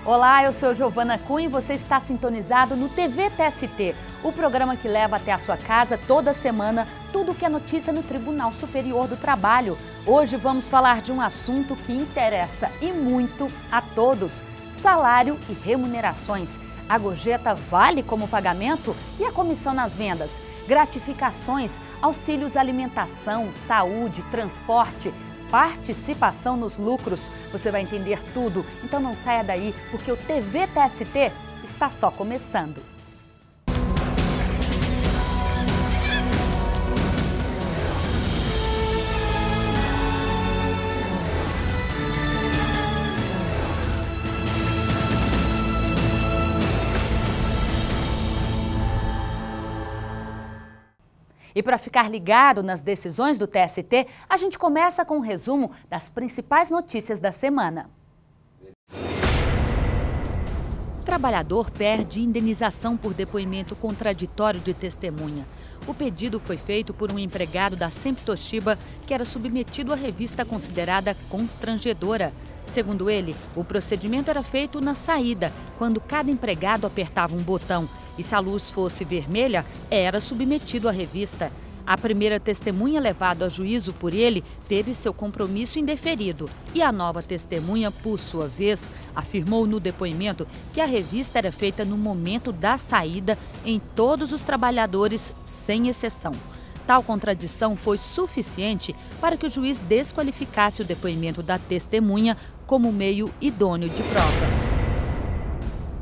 Olá, eu sou Giovana Cunha e você está sintonizado no TV TST, o programa que leva até a sua casa toda semana tudo o que é notícia no Tribunal Superior do Trabalho. Hoje vamos falar de um assunto que interessa e muito a todos: salário e remunerações. A gorjeta vale como pagamento e a comissão nas vendas? Gratificações, auxílios alimentação, saúde, transporte, participação nos lucros. Você vai entender tudo, então não saia daí, porque o TV TST está só começando. E para ficar ligado nas decisões do TST, a gente começa com um resumo das principais notícias da semana. Trabalhador perde indenização por depoimento contraditório de testemunha. O pedido foi feito por um empregado da Sempre Toshiba que era submetido à revista considerada constrangedora. Segundo ele, o procedimento era feito na saída, quando cada empregado apertava um botão. E se a luz fosse vermelha, era submetido à revista. A primeira testemunha levada a juízo por ele teve seu compromisso indeferido. E a nova testemunha, por sua vez, afirmou no depoimento que a revista era feita no momento da saída em todos os trabalhadores, sem exceção. Tal contradição foi suficiente para que o juiz desqualificasse o depoimento da testemunha como meio idôneo de prova.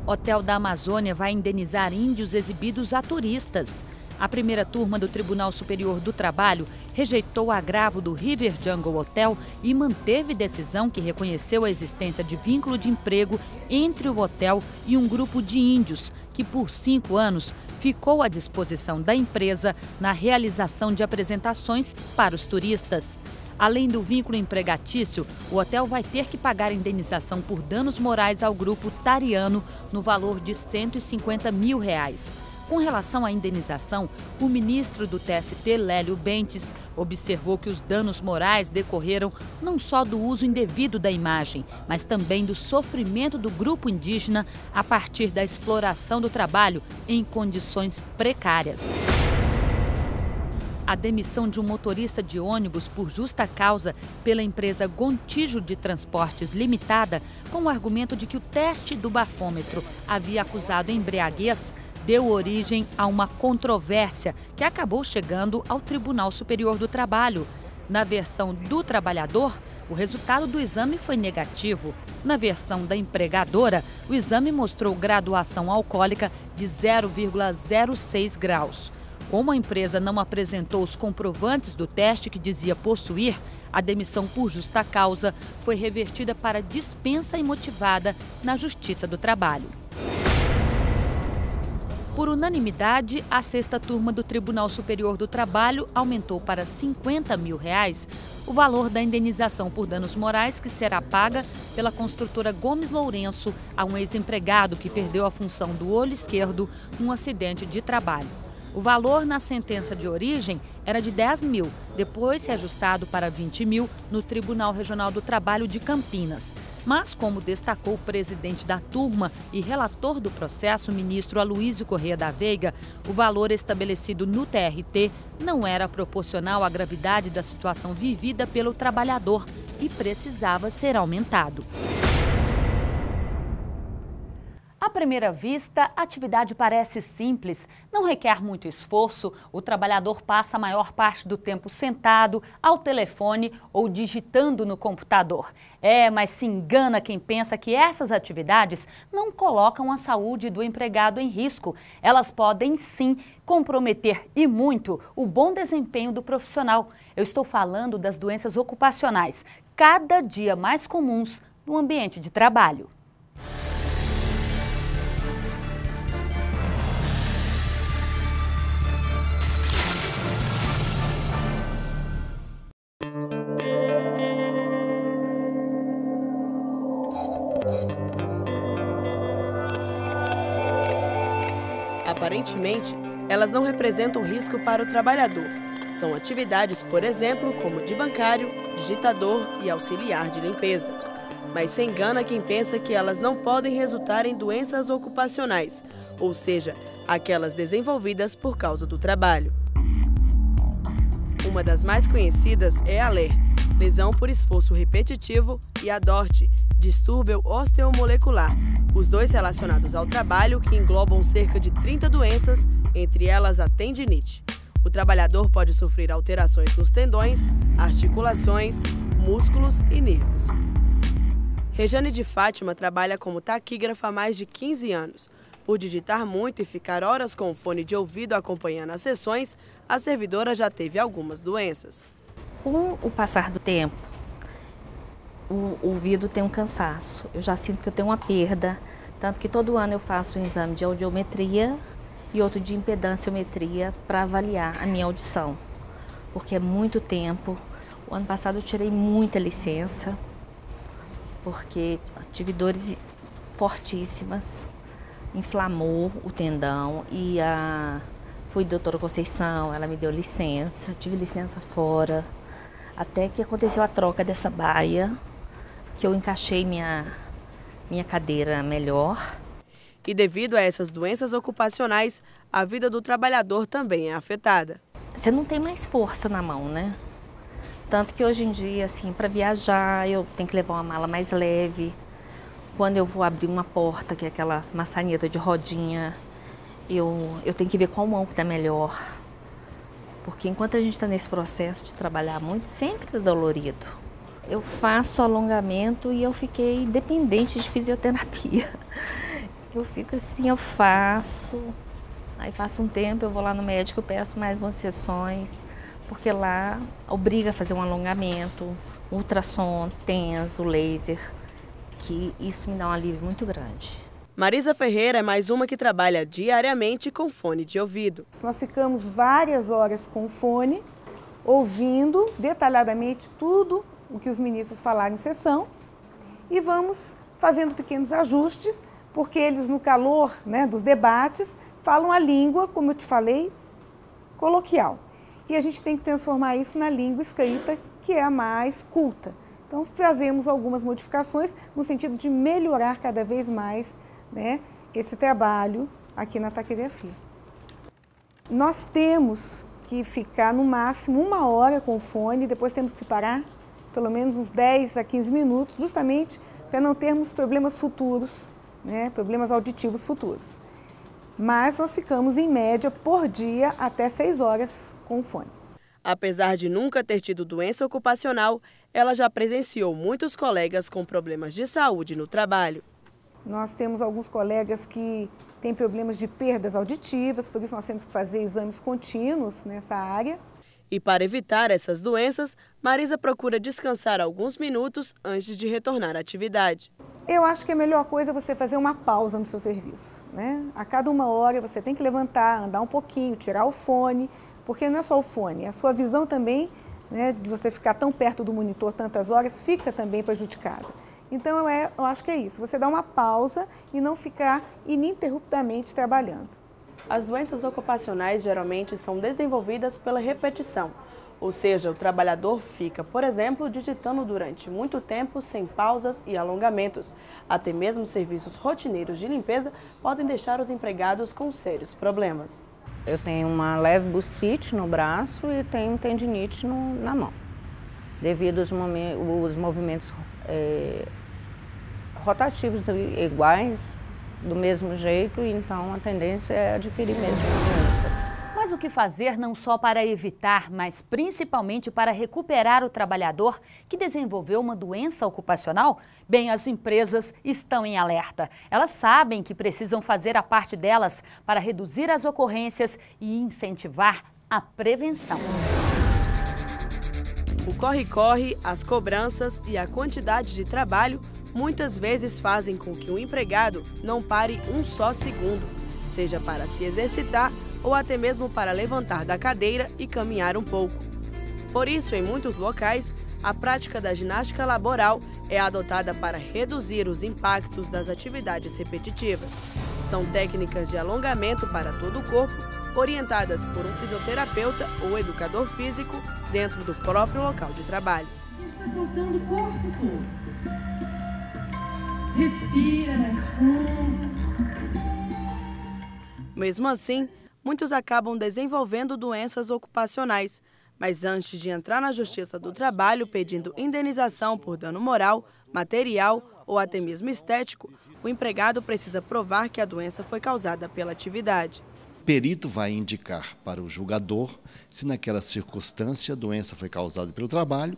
Hotel da Amazônia vai indenizar índios exibidos a turistas. A primeira turma do Tribunal Superior do Trabalho rejeitou o agravo do River Jungle Hotel e manteve decisão que reconheceu a existência de vínculo de emprego entre o hotel e um grupo de índios que, por 5 anos, ficou à disposição da empresa na realização de apresentações para os turistas. Além do vínculo empregatício, o hotel vai ter que pagar indenização por danos morais ao grupo Tariano no valor de R$150 mil. Com relação à indenização, o ministro do TST, Lélio Bentes, observou que os danos morais decorreram não só do uso indevido da imagem, mas também do sofrimento do grupo indígena a partir da exploração do trabalho em condições precárias. A demissão de um motorista de ônibus por justa causa pela empresa Gontijo de Transportes Limitada, com o argumento de que o teste do bafômetro havia acusado embriaguez, deu origem a uma controvérsia que acabou chegando ao Tribunal Superior do Trabalho. Na versão do trabalhador, o resultado do exame foi negativo. Na versão da empregadora, o exame mostrou graduação alcoólica de 0,06 graus. Como a empresa não apresentou os comprovantes do teste que dizia possuir, a demissão por justa causa foi revertida para dispensa imotivada na Justiça do Trabalho. Por unanimidade, a 6ª turma do Tribunal Superior do Trabalho aumentou para R$50 mil o valor da indenização por danos morais que será paga pela construtora Gomes Lourenço a um ex-empregado que perdeu a função do olho esquerdo num acidente de trabalho. O valor na sentença de origem era de R$10 mil, depois reajustado para R$20 mil no Tribunal Regional do Trabalho de Campinas. Mas, como destacou o presidente da turma e relator do processo, o ministro Aloísio Corrêa da Veiga, o valor estabelecido no TRT não era proporcional à gravidade da situação vivida pelo trabalhador e precisava ser aumentado. À primeira vista, a atividade parece simples, não requer muito esforço, o trabalhador passa a maior parte do tempo sentado, ao telefone ou digitando no computador. Mas se engana quem pensa que essas atividades não colocam a saúde do empregado em risco. Elas podem sim comprometer e muito o bom desempenho do profissional. Eu estou falando das doenças ocupacionais, cada dia mais comuns no ambiente de trabalho. Aparentemente, elas não representam risco para o trabalhador. São atividades, por exemplo, como de bancário, digitador e auxiliar de limpeza. mas se engana quem pensa que elas não podem resultar em doenças ocupacionais, ou seja, aquelas desenvolvidas por causa do trabalho. Uma das mais conhecidas é a LER, lesão por esforço repetitivo, e a DORT, distúrbio osteomolecular, os dois relacionados ao trabalho que englobam cerca de 30 doenças, entre elas a tendinite. O trabalhador pode sofrer alterações nos tendões, articulações, músculos e nervos. Rejane de Fátima trabalha como taquígrafa há mais de 15 anos. Por digitar muito e ficar horas com o fone de ouvido acompanhando as sessões, a servidora já teve algumas doenças. Com o passar do tempo, o ouvido tem um cansaço. Eu já sinto que eu tenho uma perda, tanto que todo ano eu faço um exame de audiometria e outro de impedanciometria para avaliar a minha audição, porque é muito tempo. O ano passado eu tirei muita licença, porque tive dores fortíssimas. Inflamou o tendão e fui doutora Conceição, ela me deu licença, tive licença fora, até que aconteceu a troca dessa baia, que eu encaixei minha cadeira melhor. E devido a essas doenças ocupacionais, a vida do trabalhador também é afetada. Você não tem mais força na mão, né? Tanto que hoje em dia, assim, para viajar, eu tenho que levar uma mala mais leve. Quando eu vou abrir uma porta, que é aquela maçaneta de rodinha, eu tenho que ver qual mão que está melhor. Porque enquanto a gente está nesse processo de trabalhar muito, sempre está dolorido. Eu faço alongamento e eu fiquei dependente de fisioterapia. Eu fico assim, eu faço, aí passa um tempo, eu vou lá no médico, eu peço mais umas sessões, porque lá obriga a fazer um alongamento, ultrassom, TENS, o laser, que isso me dá um alívio muito grande. Marisa Ferreira é mais uma que trabalha diariamente com fone de ouvido. Nós ficamos várias horas com o fone, ouvindo detalhadamente tudo o que os ministros falaram em sessão e vamos fazendo pequenos ajustes, porque eles, no calor, né, dos debates, falam a língua, como eu te falei, coloquial. E a gente tem que transformar isso na língua escrita, que é a mais culta. Então, fazemos algumas modificações no sentido de melhorar cada vez mais, né, esse trabalho aqui na taquigrafia. Nós temos que ficar no máximo 1 hora com o fone, depois temos que parar pelo menos uns 10 a 15 minutos, justamente para não termos problemas futuros, né, problemas auditivos futuros. Mas nós ficamos, em média, por dia, até 6 horas com o fone. Apesar de nunca ter tido doença ocupacional, ela já presenciou muitos colegas com problemas de saúde no trabalho. Nós temos alguns colegas que têm problemas de perdas auditivas, por isso nós temos que fazer exames contínuos nessa área. E para evitar essas doenças, Marisa procura descansar alguns minutos antes de retornar à atividade. Eu acho que a melhor coisa é você fazer uma pausa no seu serviço, né? A cada 1 hora você tem que levantar, andar um pouquinho, tirar o fone, porque não é só o fone, a sua visão também, né, de você ficar tão perto do monitor tantas horas, fica também prejudicada. Então eu acho que é isso, você dá uma pausa e não ficar ininterruptamente trabalhando. As doenças ocupacionais geralmente são desenvolvidas pela repetição, ou seja, o trabalhador fica, por exemplo, digitando durante muito tempo sem pausas e alongamentos. Até mesmo serviços rotineiros de limpeza podem deixar os empregados com sérios problemas. Eu tenho uma leve bursite no braço e tenho tendinite na mão, devido aos movimentos rotativos iguais, do mesmo jeito, então a tendência é adquirir mesmo a doença. Mas o que fazer não só para evitar, mas principalmente para recuperar o trabalhador que desenvolveu uma doença ocupacional? Bem, as empresas estão em alerta. Elas sabem que precisam fazer a parte delas para reduzir as ocorrências e incentivar a prevenção. O corre-corre, as cobranças e a quantidade de trabalho muitas vezes fazem com que o empregado não pare um só segundo, seja para se exercitar ou até mesmo para levantar da cadeira e caminhar um pouco. Por isso, em muitos locais, a prática da ginástica laboral é adotada para reduzir os impactos das atividades repetitivas. São técnicas de alongamento para todo o corpo, orientadas por um fisioterapeuta ou educador físico dentro do próprio local de trabalho. A gente está soltando o corpo todo. respira mais fundo. Mesmo assim, muitos acabam desenvolvendo doenças ocupacionais. Mas antes de entrar na Justiça do Trabalho pedindo indenização por dano moral, material ou até mesmo estético, o empregado precisa provar que a doença foi causada pela atividade. O perito vai indicar para o julgador se naquela circunstância a doença foi causada pelo trabalho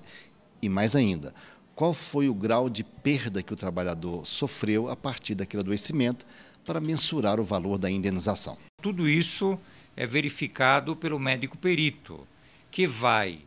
e, mais ainda, qual foi o grau de perda que o trabalhador sofreu a partir daquele adoecimento para mensurar o valor da indenização. Tudo isso é verificado pelo médico perito, que vai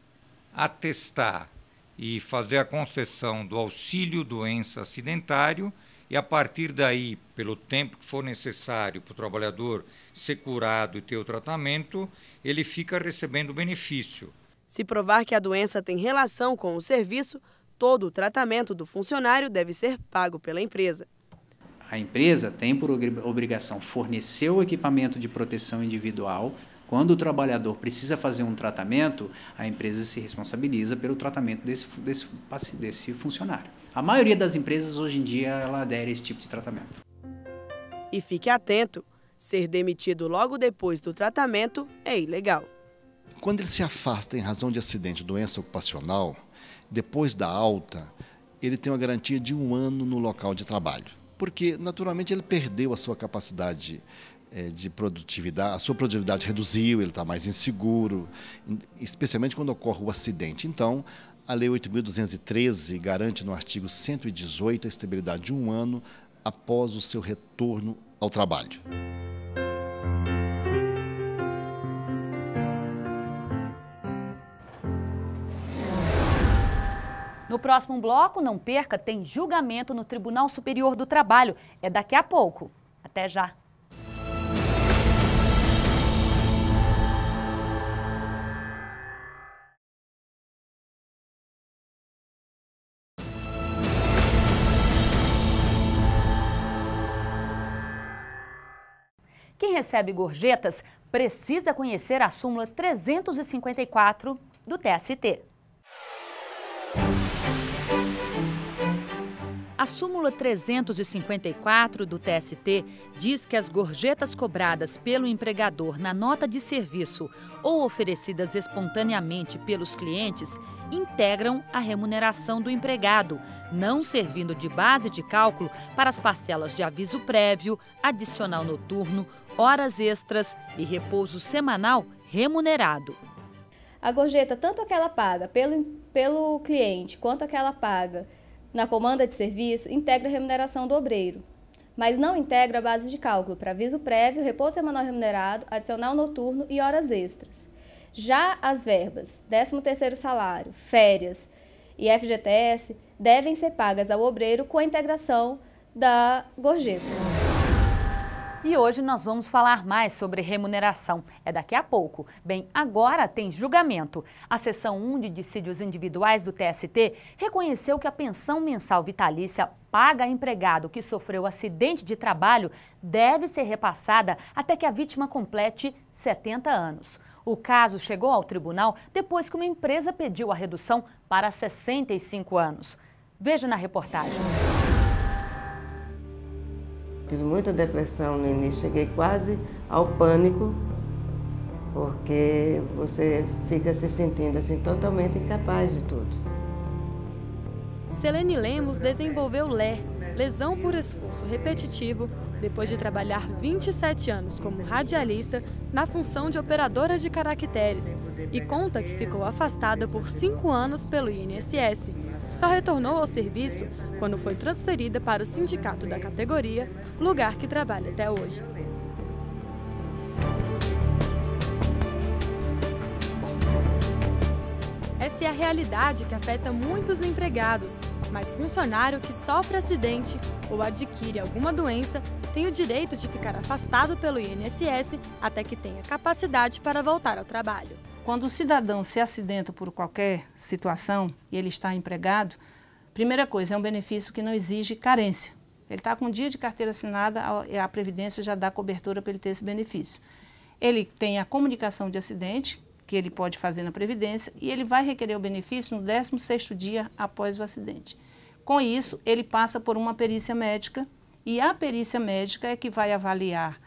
atestar e fazer a concessão do auxílio doença acidentário e, a partir daí, pelo tempo que for necessário para o trabalhador ser curado e ter o tratamento, ele fica recebendo o benefício. Se provar que a doença tem relação com o serviço, todo o tratamento do funcionário deve ser pago pela empresa. A empresa tem por obrigação fornecer o equipamento de proteção individual. Quando o trabalhador precisa fazer um tratamento, a empresa se responsabiliza pelo tratamento desse funcionário. A maioria das empresas, hoje em dia, ela adere a esse tipo de tratamento. E fique atento, ser demitido logo depois do tratamento é ilegal. Quando ele se afasta em razão de acidente ou doença ocupacional, depois da alta, ele tem uma garantia de 1 ano no local de trabalho. Porque, naturalmente, ele perdeu a sua capacidade de produtividade, a sua produtividade reduziu, ele está mais inseguro, especialmente quando ocorre o acidente. Então, a Lei 8.213 garante no artigo 118 a estabilidade de 1 ano após o seu retorno ao trabalho. No próximo bloco, não perca, tem julgamento no Tribunal Superior do Trabalho. É daqui a pouco. Até já. Quem recebe gorjetas precisa conhecer a súmula 354 do TST. A súmula 354 do TST diz que as gorjetas cobradas pelo empregador na nota de serviço ou oferecidas espontaneamente pelos clientes integram a remuneração do empregado, não servindo de base de cálculo para as parcelas de aviso prévio, adicional noturno, horas extras e repouso semanal remunerado. A gorjeta, tanto aquela paga pelo cliente quanto aquela paga na comanda de serviço, integra a remuneração do obreiro, mas não integra a base de cálculo para aviso prévio, repouso semanal remunerado, adicional noturno e horas extras. Já as verbas, 13º salário, férias e FGTS devem ser pagas ao obreiro com a integração da gorjeta. E hoje nós vamos falar mais sobre remuneração. É daqui a pouco. Bem, agora tem julgamento. A seção 1 de dissídios individuais do TST reconheceu que a pensão mensal vitalícia paga a empregado que sofreu acidente de trabalho deve ser repassada até que a vítima complete 70 anos. O caso chegou ao tribunal depois que uma empresa pediu a redução para 65 anos. Veja na reportagem. Tive muita depressão no início, cheguei quase ao pânico, porque você fica se sentindo assim totalmente incapaz de tudo. Selene Lemos desenvolveu LER, lesão por esforço repetitivo, depois de trabalhar 27 anos como radialista na função de operadora de caracteres e conta que ficou afastada por 5 anos pelo INSS. Só retornou ao serviço quando foi transferida para o sindicato da categoria, lugar que trabalha até hoje. Essa é a realidade que afeta muitos empregados, mas funcionário que sofre acidente ou adquire alguma doença tem o direito de ficar afastado pelo INSS até que tenha capacidade para voltar ao trabalho. Quando o cidadão se acidenta por qualquer situação e ele está empregado, primeira coisa, é um benefício que não exige carência. Ele está com um dia de carteira assinada, a Previdência já dá cobertura para ele ter esse benefício. Ele tem a comunicação de acidente, que ele pode fazer na Previdência, e ele vai requerer o benefício no 16º dia após o acidente. Com isso, ele passa por uma perícia médica e a perícia médica é que vai avaliar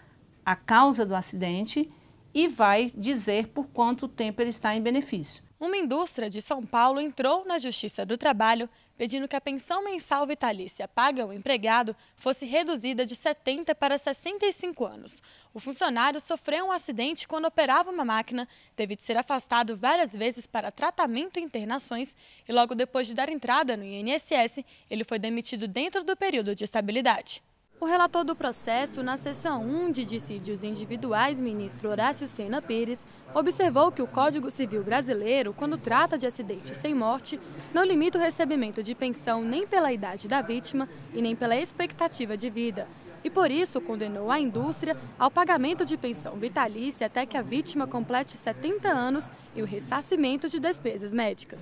a causa do acidente e vai dizer por quanto tempo ele está em benefício. Uma indústria de São Paulo entrou na Justiça do Trabalho pedindo que a pensão mensal vitalícia paga ao empregado fosse reduzida de 70 para 65 anos. O funcionário sofreu um acidente quando operava uma máquina, teve de ser afastado várias vezes para tratamento e internações e logo depois de dar entrada no INSS, ele foi demitido dentro do período de estabilidade. O relator do processo, na seção 1 de dissídios individuais, ministro Horácio Sena Pires, observou que o Código Civil brasileiro, quando trata de acidentes sem morte, não limita o recebimento de pensão nem pela idade da vítima e nem pela expectativa de vida. E por isso condenou a indústria ao pagamento de pensão vitalícia até que a vítima complete 70 anos e o ressarcimento de despesas médicas.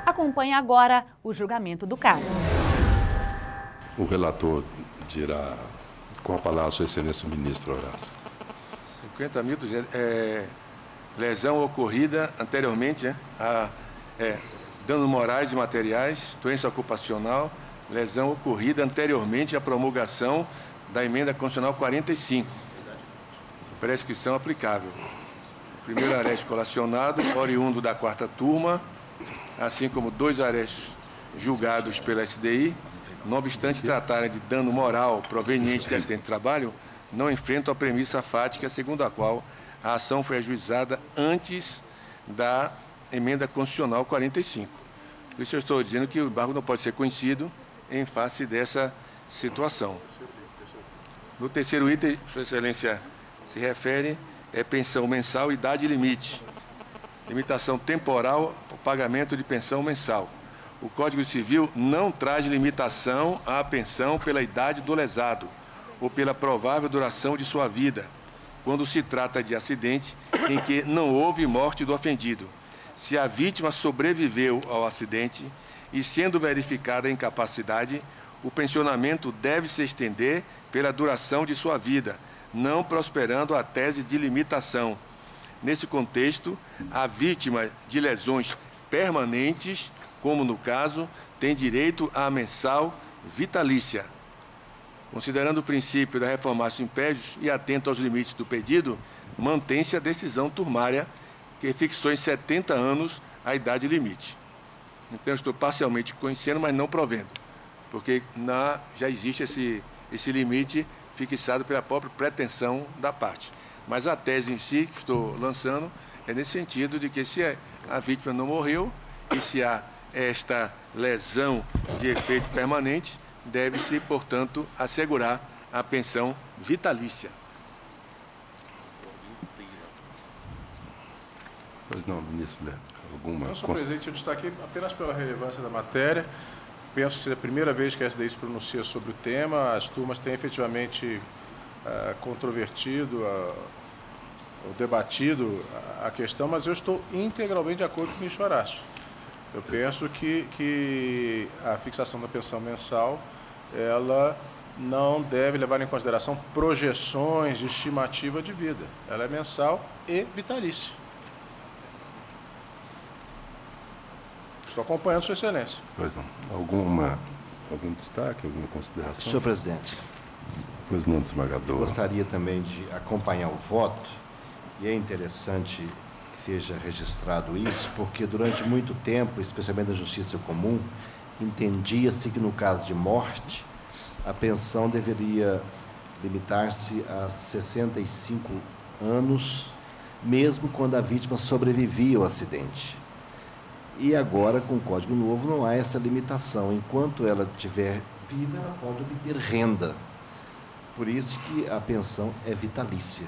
Acompanhe agora o julgamento do caso. O relator dirá com a palavra a sua excelência o ministro Horácio. 50.200, lesão ocorrida anteriormente a danos morais e materiais, doença ocupacional, lesão ocorrida anteriormente à promulgação da emenda constitucional 45, prescrição aplicável. Primeiro arresto colacionado, oriundo da 4ª turma, assim como 2 arrestos julgados pela SDI, não obstante tratarem de dano moral proveniente de acidente de trabalho, não enfrentam a premissa fática segundo a qual a ação foi ajuizada antes da emenda constitucional 45. Por isso eu estou dizendo que o embargo não pode ser conhecido em face dessa situação. No terceiro item, Sua Excelência se refere pensão mensal e idade limite. Limitação temporal ao pagamento de pensão mensal. O Código Civil não traz limitação à pensão pela idade do lesado ou pela provável duração de sua vida, quando se trata de acidente em que não houve morte do ofendido. Se a vítima sobreviveu ao acidente e sendo verificada a incapacidade, o pensionamento deve se estender pela duração de sua vida, não prosperando a tese de limitação. Nesse contexto, a vítima de lesões permanentes, como no caso, tem direito à mensal vitalícia. Considerando o princípio da reformatio impedius e atento aos limites do pedido, mantém-se a decisão turmária que fixou em 70 anos a idade limite. Então, eu estou parcialmente conhecendo, mas não provendo, porque já existe esse limite fixado pela própria pretensão da parte. Mas a tese em si, que estou lançando, é nesse sentido de que se a vítima não morreu e se há esta lesão de efeito permanente, deve-se, portanto, assegurar a pensão vitalícia. Pois não, ministro, alguma... Não, senhor presidente, eu destaquei apenas pela relevância da matéria. Penso que é a primeira vez que a SDI se pronuncia sobre o tema. As turmas têm efetivamente controvertido ou debatido a questão, mas eu estou integralmente de acordo com o ministro Horácio. Eu penso que a fixação da pensão mensal, ela não deve levar em consideração projeções de estimativa de vida. Ela é mensal e vitalícia. Estou acompanhando, Sua Excelência. Pois não. Algum destaque, alguma consideração? Senhor presidente. Pois não, desembargador. Gostaria também de acompanhar o voto, e é interessante que seja registrado isso, porque durante muito tempo, especialmente na Justiça Comum, entendia-se que no caso de morte, a pensão deveria limitar-se a 65 anos, mesmo quando a vítima sobrevivia ao acidente. E agora, com o Código Novo, não há essa limitação. Enquanto ela estiver viva, ela pode obter renda. Por isso que a pensão é vitalícia.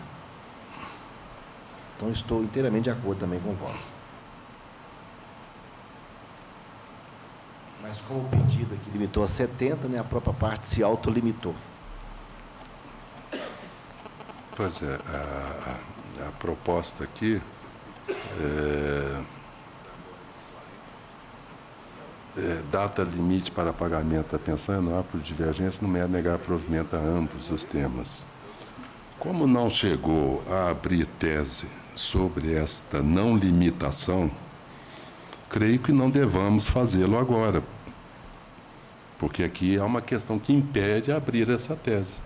Então, estou inteiramente de acordo também com o voto. Mas como o pedido aqui limitou a 70, né, a própria parte se autolimitou. Pois é, a proposta aqui data limite para pagamento da pensão não há por divergência, não é negar provimento a ambos os temas. Como não chegou a abrir tese sobre esta não limitação, creio que não devamos fazê-lo agora, porque aqui há uma questão que impede abrir essa tese.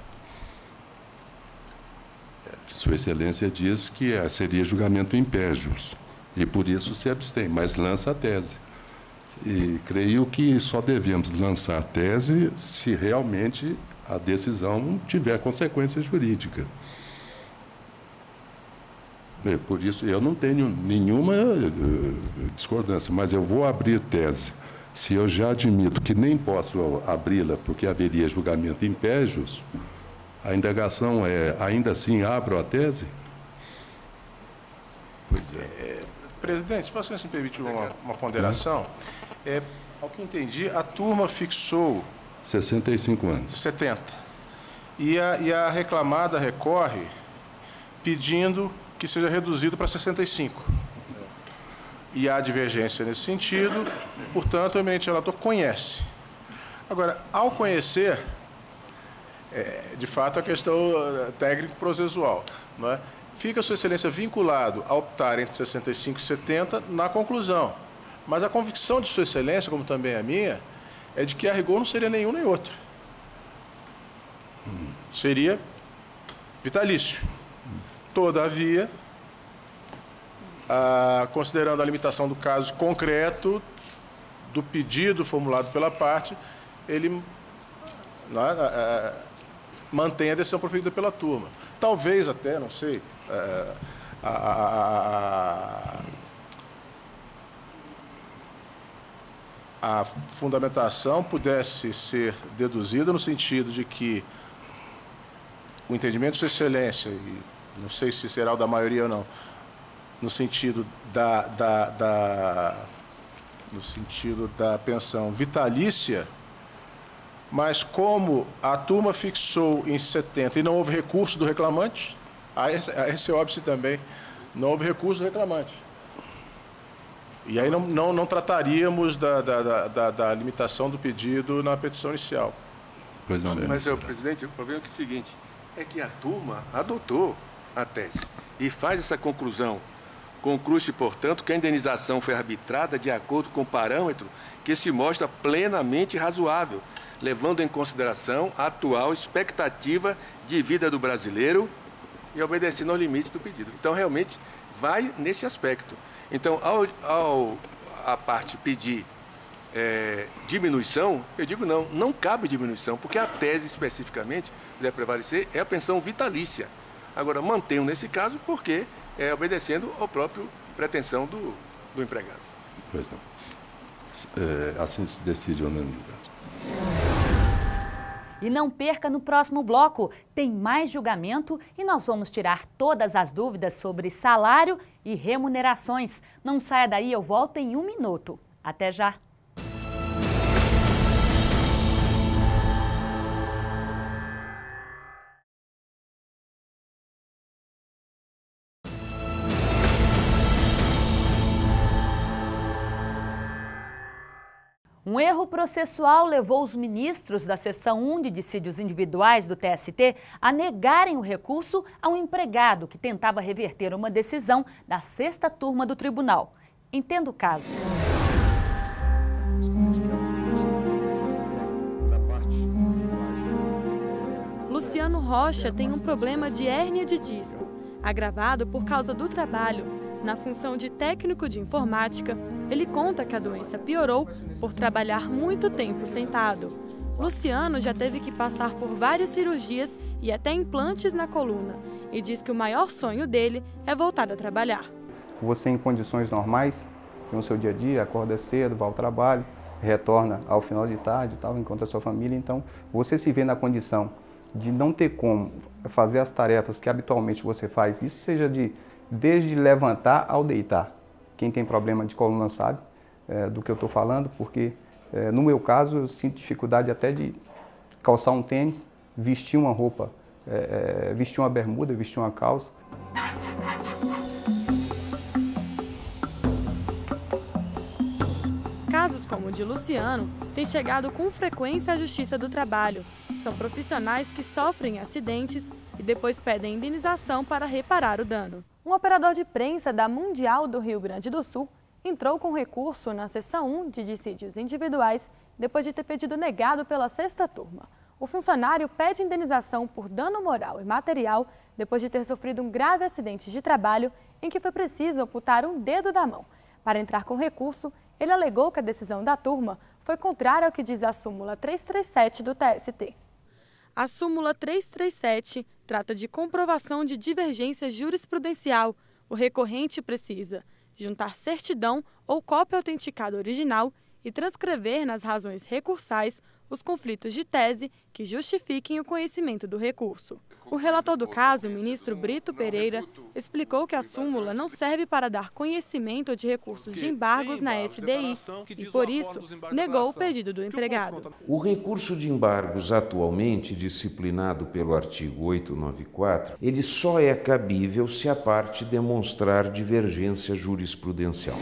Sua Excelência diz que seria julgamento impégios, e por isso se abstém, mas lança a tese. E creio que só devemos lançar a tese se realmente a decisão tiver consequência jurídica. Por isso, eu não tenho nenhuma discordância, mas eu vou abrir tese. Se eu já admito que nem posso abri-la porque haveria julgamento impégios, a indagação é, ainda assim, abro a tese? Pois é. Presidente, se você me permite uma ponderação, ao que entendi, a turma fixou... 65 anos. 70. E a reclamada recorre pedindo que seja reduzido para 65. E há divergência nesse sentido, portanto, o eminente relator conhece. Agora, ao conhecer, de fato, a questão técnico-processual, não é? Fica, Sua Excelência, vinculado a optar entre 65 e 70 na conclusão. Mas a convicção de Sua Excelência, como também a minha, é de que a rigor não seria nenhum nem outro. Seria vitalício. Todavia, considerando a limitação do caso concreto, do pedido formulado pela parte, ele mantém a decisão proferida pela turma. Talvez até, não sei, a fundamentação pudesse ser deduzida no sentido de que o entendimento de Sua Excelência, e não sei se será o da maioria ou não, no sentido da pensão vitalícia, mas como a turma fixou em 70 e não houve recurso do reclamante, a esse óbice também não houve recurso do reclamante. E aí não trataríamos da limitação do pedido na petição inicial. Pois não. Mas, presidente, o problema é o seguinte, é que a turma adotou a tese e faz essa conclusão. Conclui-se, portanto, que a indenização foi arbitrada de acordo com o parâmetro que se mostra plenamente razoável, levando em consideração a atual expectativa de vida do brasileiro e obedecendo aos limites do pedido. Então, realmente, vai nesse aspecto. Então, a parte pedir diminuição, eu digo não cabe diminuição, porque a tese especificamente deve prevalecer é a pensão vitalícia. Agora, mantenho nesse caso porque obedecendo ao próprio pretensão do empregado. Pois não. Assim se decide a unanimidade. E não perca no próximo bloco, tem mais julgamento e nós vamos tirar todas as dúvidas sobre salário e remunerações. Não saia daí, eu volto em 1 minuto. Até já! Um erro processual levou os ministros da seção 1 de dissídios individuais do TST a negarem o recurso a um empregado que tentava reverter uma decisão da 6ª turma do tribunal. Entenda o caso. Luciano Rocha tem um problema de hérnia de disco, agravado por causa do trabalho. Na função de técnico de informática, ele conta que a doença piorou por trabalhar muito tempo sentado. Luciano já teve que passar por várias cirurgias e até implantes na coluna e diz que o maior sonho dele é voltar a trabalhar. Você, em condições normais, tem o seu dia a dia, acorda cedo, vai ao trabalho, retorna ao final de tarde, tal, encontra a sua família. Então, você se vê na condição de não ter como fazer as tarefas que habitualmente você faz, isso seja desde levantar ao deitar. Quem tem problema de coluna sabe do que eu estou falando, porque no meu caso eu sinto dificuldade até de calçar um tênis, vestir uma roupa, vestir uma bermuda, vestir uma calça. Casos como o de Luciano têm chegado com frequência à Justiça do Trabalho. São profissionais que sofrem acidentes e depois pedem indenização para reparar o dano. Um operador de prensa da Mundial do Rio Grande do Sul entrou com recurso na seção 1 de dissídios individuais depois de ter pedido negado pela 6ª turma. O funcionário pede indenização por dano moral e material depois de ter sofrido um grave acidente de trabalho em que foi preciso amputar um dedo da mão. Para entrar com recurso, ele alegou que a decisão da turma foi contrária ao que diz a súmula 337 do TST. A súmula 337 trata de comprovação de divergência jurisprudencial. O recorrente precisa juntar certidão ou cópia autenticada original e transcrever nas razões recursais os conflitos de tese que justifiquem o conhecimento do recurso. O relator do caso, o ministro Brito Pereira, explicou que a súmula não serve para dar conhecimento de recursos de embargos na SDI e, por isso, negou o pedido do empregado. O recurso de embargos atualmente disciplinado pelo artigo 894, ele só é cabível se a parte demonstrar divergência jurisprudencial.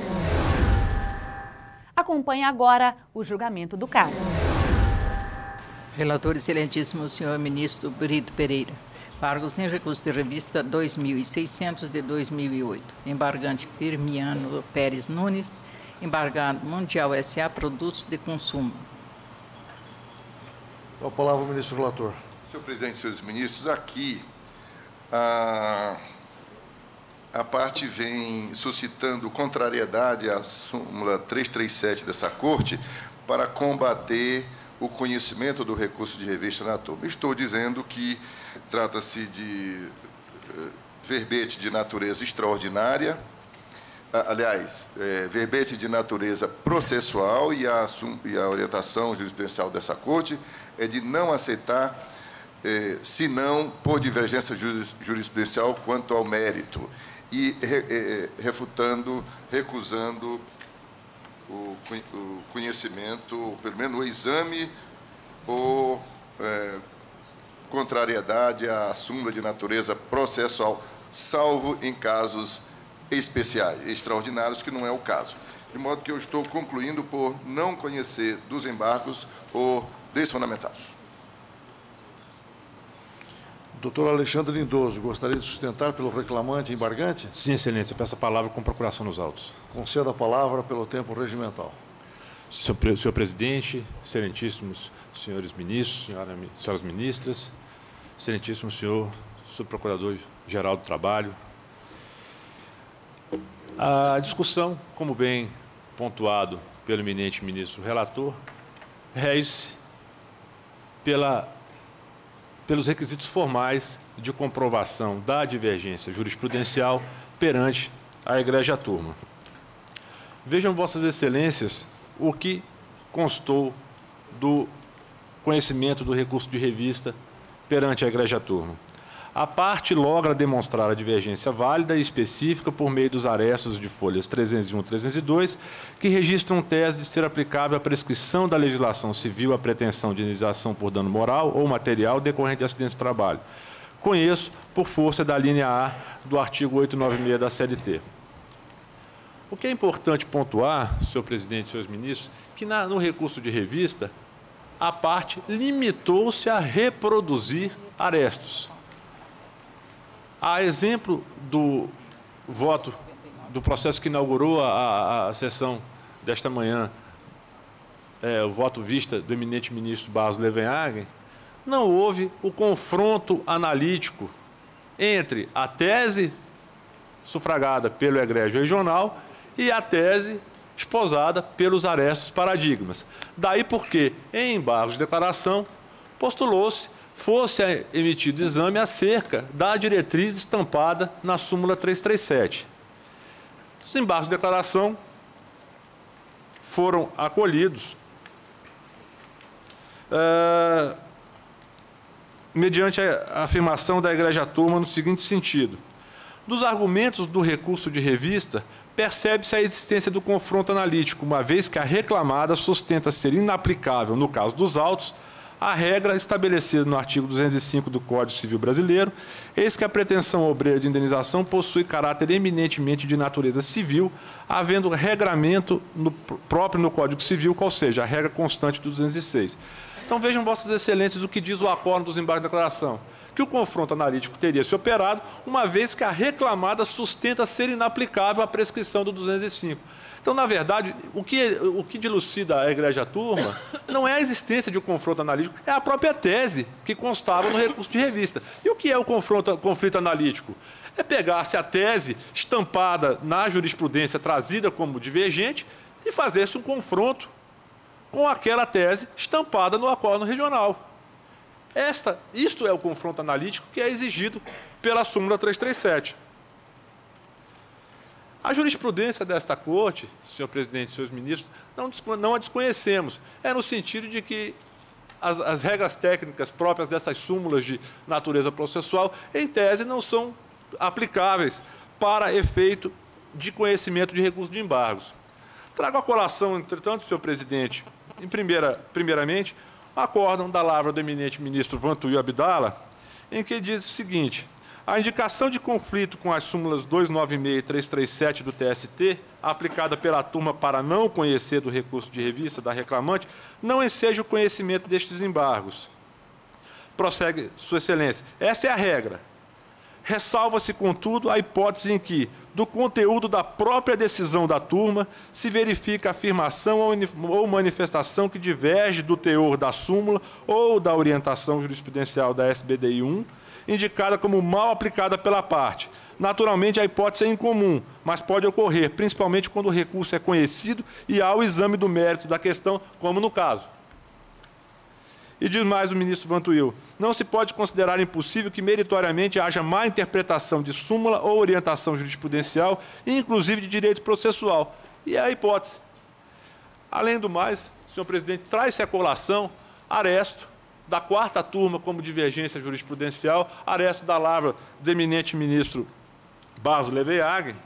Acompanhe agora o julgamento do caso. Relator excelentíssimo senhor ministro Brito Pereira. Embargos em recurso de revista 2600 de 2008. Embargante Firmiano Pérez Nunes. Embargado Mundial S.A. Produtos de Consumo. Com a palavra o ministro relator. Senhor presidente, senhores ministros, aqui a parte vem suscitando contrariedade à súmula 337 dessa corte para combater o conhecimento do recurso de revista na turma. Estou dizendo que trata-se de verbete de natureza extraordinária, aliás, verbete de natureza processual e a orientação jurisprudencial dessa corte é de não aceitar, senão por divergência jurisprudencial quanto ao mérito e recusando o conhecimento, pelo menos o exame ou contrariedade à súmula de natureza processual, salvo em casos especiais, extraordinários, que não é o caso. De modo que eu estou concluindo por não conhecer dos embargos ou desfundamentados. Doutor Alexandre Lindoso, gostaria de sustentar pelo reclamante e embargante? Sim, excelência. Eu peço a palavra com procuração nos autos. Conceda a palavra pelo tempo regimental. Senhor presidente, excelentíssimos senhores ministros, senhoras ministras, excelentíssimo senhor subprocurador-geral do Trabalho. A discussão, como bem pontuado pelo eminente ministro relator, rege-se pelos requisitos formais de comprovação da divergência jurisprudencial perante a egrégia turma. Vejam, vossas excelências, o que constou do conhecimento do recurso de revista perante a egrégia turma. A parte logra demonstrar a divergência válida e específica por meio dos arestos de folhas 301 e 302, que registram tese de ser aplicável à prescrição da legislação civil à pretensão de indenização por dano moral ou material decorrente de acidente de trabalho. Conheço por força da linha A do artigo 896 da CLT. O que é importante pontuar, senhor presidente e senhores ministros, que no recurso de revista, a parte limitou-se a reproduzir arestos. A exemplo do voto, do processo que inaugurou a sessão desta manhã, o voto vista do eminente ministro Barros Levenhagen, não houve o confronto analítico entre a tese sufragada pelo egrégio regional e a tese esposada pelos arestos paradigmas. Daí porque, em embargos de declaração, postulou-se fosse emitido exame acerca da diretriz estampada na súmula 337. Os embargos de declaração foram acolhidos mediante a afirmação da egrégia turma no seguinte sentido: dos argumentos do recurso de revista, percebe-se a existência do confronto analítico, uma vez que a reclamada sustenta ser inaplicável, no caso dos autos, a regra estabelecida no artigo 205 do Código Civil Brasileiro, eis que a pretensão obreira de indenização possui caráter eminentemente de natureza civil, havendo regramento próprio no Código Civil, qual seja, a regra constante do 206. Então vejam, vossas excelências, o que diz o acórdão dos embargos de declaração, que o confronto analítico teria se operado, uma vez que a reclamada sustenta ser inaplicável à prescrição do 205. Então, na verdade, o que dilucida a egrégia turma não é a existência de um confronto analítico, é a própria tese que constava no recurso de revista. E o que é o conflito analítico? É pegar-se a tese estampada na jurisprudência trazida como divergente e fazer-se um confronto com aquela tese estampada no acórdão regional. Isto é o confronto analítico que é exigido pela súmula 337. A jurisprudência desta Corte, senhor presidente e senhores ministros, não a desconhecemos. É no sentido de que as regras técnicas próprias dessas súmulas de natureza processual, em tese, não são aplicáveis para efeito de conhecimento de recurso de embargos. Trago a colação, entretanto, senhor presidente, primeiramente, o acórdão da lavra do eminente ministro Vantuil Abdala, em que diz o seguinte: a indicação de conflito com as súmulas 296 e 337 do TST, aplicada pela turma para não conhecer do recurso de revista da reclamante, não enseja o conhecimento destes embargos. Prossegue Sua Excelência. Essa é a regra. Ressalva-se, contudo, a hipótese em que, do conteúdo da própria decisão da turma, se verifica afirmação ou manifestação que diverge do teor da súmula ou da orientação jurisprudencial da SBDI 1, indicada como mal aplicada pela parte. Naturalmente, a hipótese é incomum, mas pode ocorrer, principalmente quando o recurso é conhecido e há o exame do mérito da questão, como no caso. E diz mais o ministro Vantuil: não se pode considerar impossível que meritoriamente haja má interpretação de súmula ou orientação jurisprudencial, inclusive de direito processual. E é a hipótese. Além do mais, senhor presidente, traz-se a colação Aresto, da quarta turma como divergência jurisprudencial, Aresto da lavra do eminente ministro Baso Levehagen,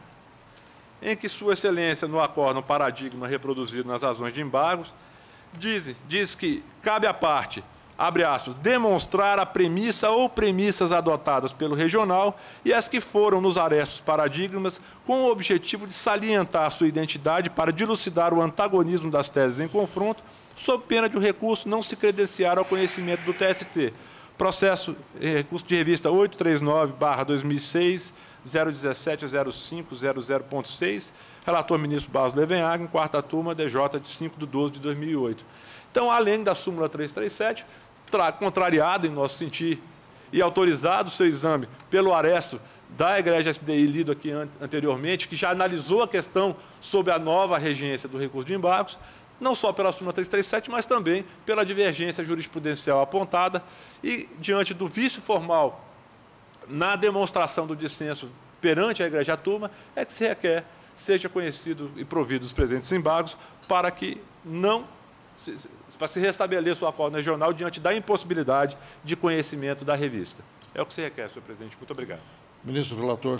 em que Sua Excelência, no acórdão paradigma reproduzido nas razões de embargos, diz que cabe à parte, abre aspas, demonstrar a premissa ou premissas adotadas pelo regional e as que foram nos arestos paradigmas com o objetivo de salientar sua identidade para dilucidar o antagonismo das teses em confronto, sob pena de o recurso não se credenciar ao conhecimento do TST. Processo, recurso de revista 839/2006, 0170500.6, relator ministro Baso Levehagen, quarta turma, DJ de 5/12/2008. Então, além da súmula 337, contrariado em nosso sentir e autorizado o seu exame pelo Aresto da egrégia SBDI lido aqui anteriormente, que já analisou a questão sobre a nova regência do recurso de embargos, não só pela súmula 337, mas também pela divergência jurisprudencial apontada e, diante do vício formal na demonstração do dissenso perante a egrégia turma, é que se requer seja conhecido e provido os presentes embargos para que para se restabeleça o acordo regional diante da impossibilidade de conhecimento da revista. É o que se requer, senhor presidente. Muito obrigado. Ministro relator.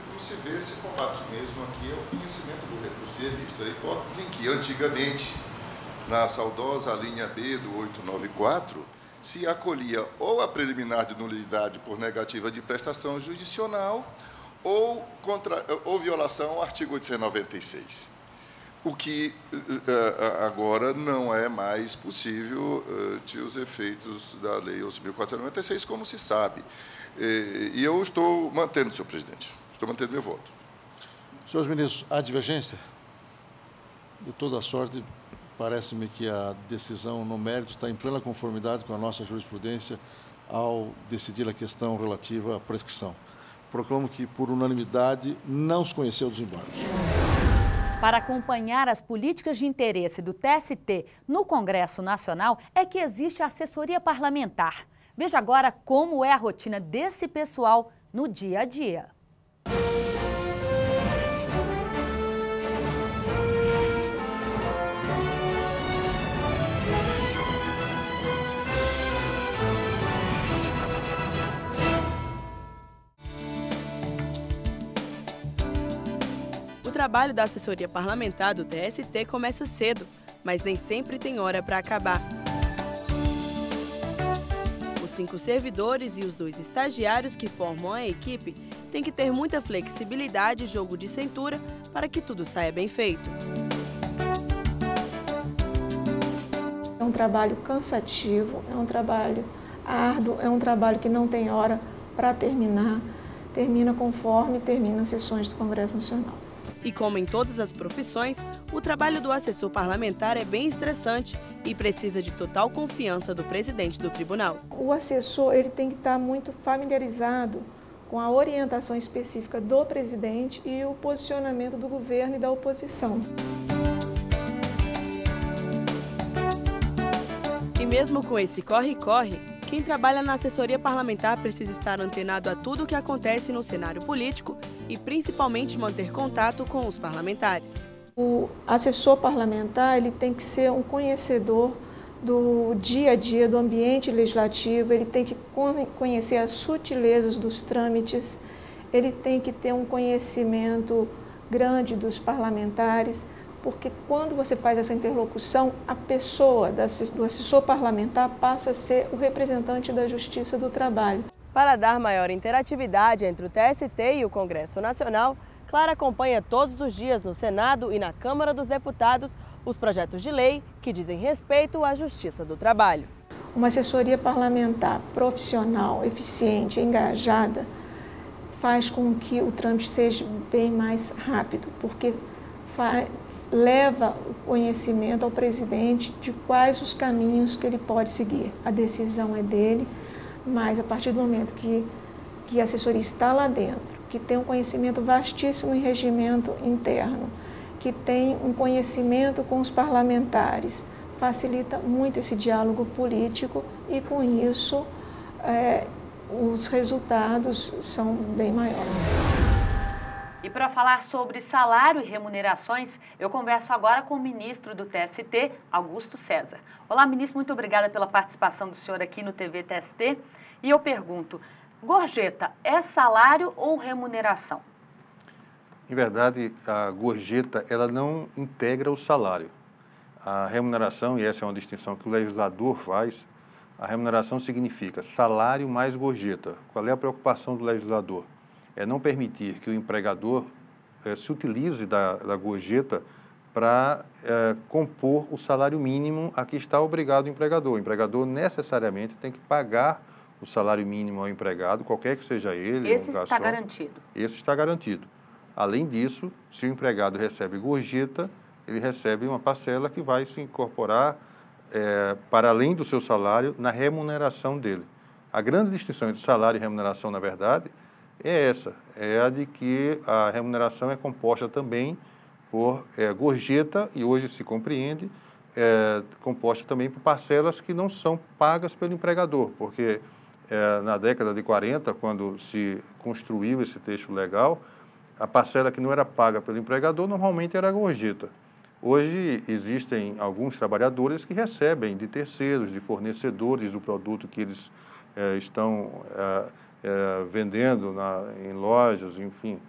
Como se vê, se combate mesmo aqui é o conhecimento do recurso de revista. A hipótese em que, antigamente, na saudosa linha B do 894, se acolhia ou a preliminar de nulidade por negativa de prestação jurisdicional ou violação ao artigo 896. O que agora não é mais possível ante os efeitos da Lei 11.496, como se sabe. E eu estou mantendo, senhor presidente, estou mantendo meu voto. Senhores ministros, há divergência? De toda sorte, parece-me que a decisão no mérito está em plena conformidade com a nossa jurisprudência ao decidir a questão relativa à prescrição. Proclamo que, por unanimidade, não se conheceu dos embargos. Para acompanhar as políticas de interesse do TST no Congresso Nacional é que existe a assessoria parlamentar. Veja agora como é a rotina desse pessoal no dia a dia. O trabalho da assessoria parlamentar do TST começa cedo, mas nem sempre tem hora para acabar. Os 5 servidores e os 2 estagiários que formam a equipe têm que ter muita flexibilidade e jogo de cintura para que tudo saia bem feito. É um trabalho cansativo, é um trabalho árduo, é um trabalho que não tem hora para terminar, termina conforme terminam as sessões do Congresso Nacional. E como em todas as profissões, o trabalho do assessor parlamentar é bem estressante e precisa de total confiança do presidente do tribunal. O assessor ele tem que estar muito familiarizado com a orientação específica do presidente e o posicionamento do governo e da oposição. E mesmo com esse corre-corre, quem trabalha na assessoria parlamentar precisa estar antenado a tudo o que acontece no cenário político e principalmente manter contato com os parlamentares. O assessor parlamentar ele tem que ser um conhecedor do dia a dia, do ambiente legislativo, ele tem que conhecer as sutilezas dos trâmites, ele tem que ter um conhecimento grande dos parlamentares, porque quando você faz essa interlocução, a pessoa do assessor parlamentar passa a ser o representante da Justiça do Trabalho. Para dar maior interatividade entre o TST e o Congresso Nacional, Clara acompanha todos os dias no Senado e na Câmara dos Deputados os projetos de lei que dizem respeito à Justiça do Trabalho. Uma assessoria parlamentar profissional, eficiente, engajada, faz com que o trâmite seja bem mais rápido, porque leva o conhecimento ao presidente de quais os caminhos que ele pode seguir. A decisão é dele, mas a partir do momento que a assessoria está lá dentro, que tem um conhecimento vastíssimo em regimento interno, que tem um conhecimento com os parlamentares, facilita muito esse diálogo político e, com isso, os resultados são bem maiores. E para falar sobre salário e remunerações, eu converso agora com o ministro do TST, Augusto César. Olá, ministro, muito obrigada pela participação do senhor aqui no TV TST. E eu pergunto, gorjeta é salário ou remuneração? Em verdade, a gorjeta ela não integra o salário. A remuneração, e essa é uma distinção que o legislador faz, a remuneração significa salário mais gorjeta. Qual é a preocupação do legislador? É não permitir que o empregador se utilize da gorjeta para compor o salário mínimo a que está obrigado o empregador. O empregador necessariamente tem que pagar o salário mínimo ao empregado, qualquer que seja ele. Esse está garantido. Esse está garantido. Além disso, se o empregado recebe gorjeta, ele recebe uma parcela que vai se incorporar para além do seu salário na remuneração dele. A grande distinção entre salário e remuneração, na verdade, é essa, é a de que a remuneração é composta também por gorjeta, e hoje se compreende, composta também por parcelas que não são pagas pelo empregador, porque na década de 40, quando se construiu esse texto legal, a parcela que não era paga pelo empregador normalmente era a gorjeta. Hoje existem alguns trabalhadores que recebem de terceiros, de fornecedores do produto que eles estão vendendo em lojas, enfim,